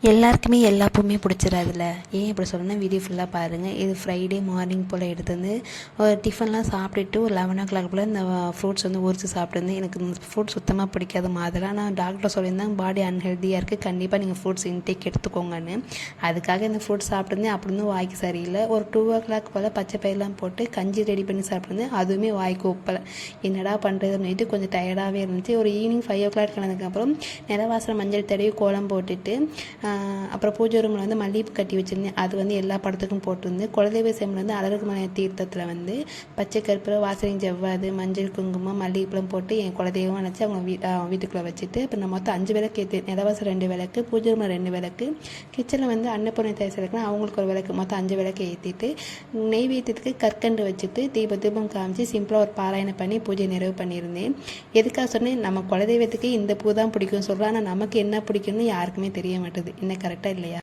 எல்லாருக்குமே எல்லா பூவுமே பிடிச்சிடாதுல்ல. ஏன் இப்படி சொல்லணும்னா வீடியோ ஃபுல்லாக பாருங்கள். இது ஃப்ரைடே மார்னிங் போல் எடுத்து வந்து ஒரு டிஃபன்லாம் சாப்பிட்டுட்டு ஒரு 11 போல் இந்த ஃப்ரூட்ஸ் வந்து உரித்து சாப்பிட்டுருந்தேன். எனக்கு இந்த ஃப்ரூட்ஸ் சுத்தமாக பிடிக்காது. அதெல்லாம் நான் டாக்டர் சொல்லியிருந்தாங்க பாடி அன்ஹெல்த்தியாக இருக்குது, கண்டிப்பாக நீங்கள் ஃப்ரூட்ஸ் இன்டேக் எடுத்துக்கோங்கன்னு. அதுக்காக இந்த ஃப்ரூட்ஸ் சாப்பிட்டுருந்தேன். அப்படி இருந்தும் வாய்க்கு சரியில்லை. ஒரு 2 போல் பச்சை பயிரெலாம் போட்டு கஞ்சி ரெடி பண்ணி சாப்பிட்டுருந்தேன். அதுவுமே வாய்க்கு ஒப்பலை. என்னடா பண்ணுறதுன்னு கொஞ்சம் டயர்டாகவே இருந்துச்சு. ஒரு ஈவினிங் 5 கிளம்புனதுக்கப்புறம் நிலவாசல் மஞ்சள் தடவி கோலம் போட்டுட்டு அப்புறம் பூஜை ரூமில் வந்து மல்லிகைப்பூ கட்டி வச்சுருந்தேன். அது வந்து எல்லா படத்துக்கும் போட்டிருந்தேன். குலதெய்வ சேமில் வந்து அழகுமலை தீர்த்தத்தில் வந்து பச்சை கற்பூரம், வாசனை ஜவ்வாது, மஞ்சள், குங்குமம், மல்லிகைப்பூலாம் போட்டு என் குலதெய்வம் நினச்சி அவங்க வீட்டுக்குள்ளே வச்சுட்டு இப்போ நான் மொத்தம் 5 விளக்கு ஏற்றி நிலவாசல் 2 விளக்கு, பூஜை ரூமில் 2 விளக்கு, கிச்சனில் வந்து அன்னப்பூர்ணை தயாரிச்சிருக்கேன் அவங்களுக்கு ஒரு விளக்கு, மொத்தம் 5 விளக்கு ஏற்றிட்டு நெய்வேத்தியத்துக்கு கற்கண்டு வச்சுட்டு தீபம் காமிச்சு சிம்பிளாக ஒரு பாராயணம் பண்ணி பூஜை நிறைவு பண்ணியிருந்தேன். எதுக்காக சொன்னேன், நம்ம குலதெய்வத்துக்கு இந்த பூ தான் பிடிக்கும் சொல்கிறோம். ஆனால் நமக்கு என்ன பிடிக்கும்னு யாருக்குமே தெரிய மாட்டேது. என்ன கரெக்டாக இல்லையா?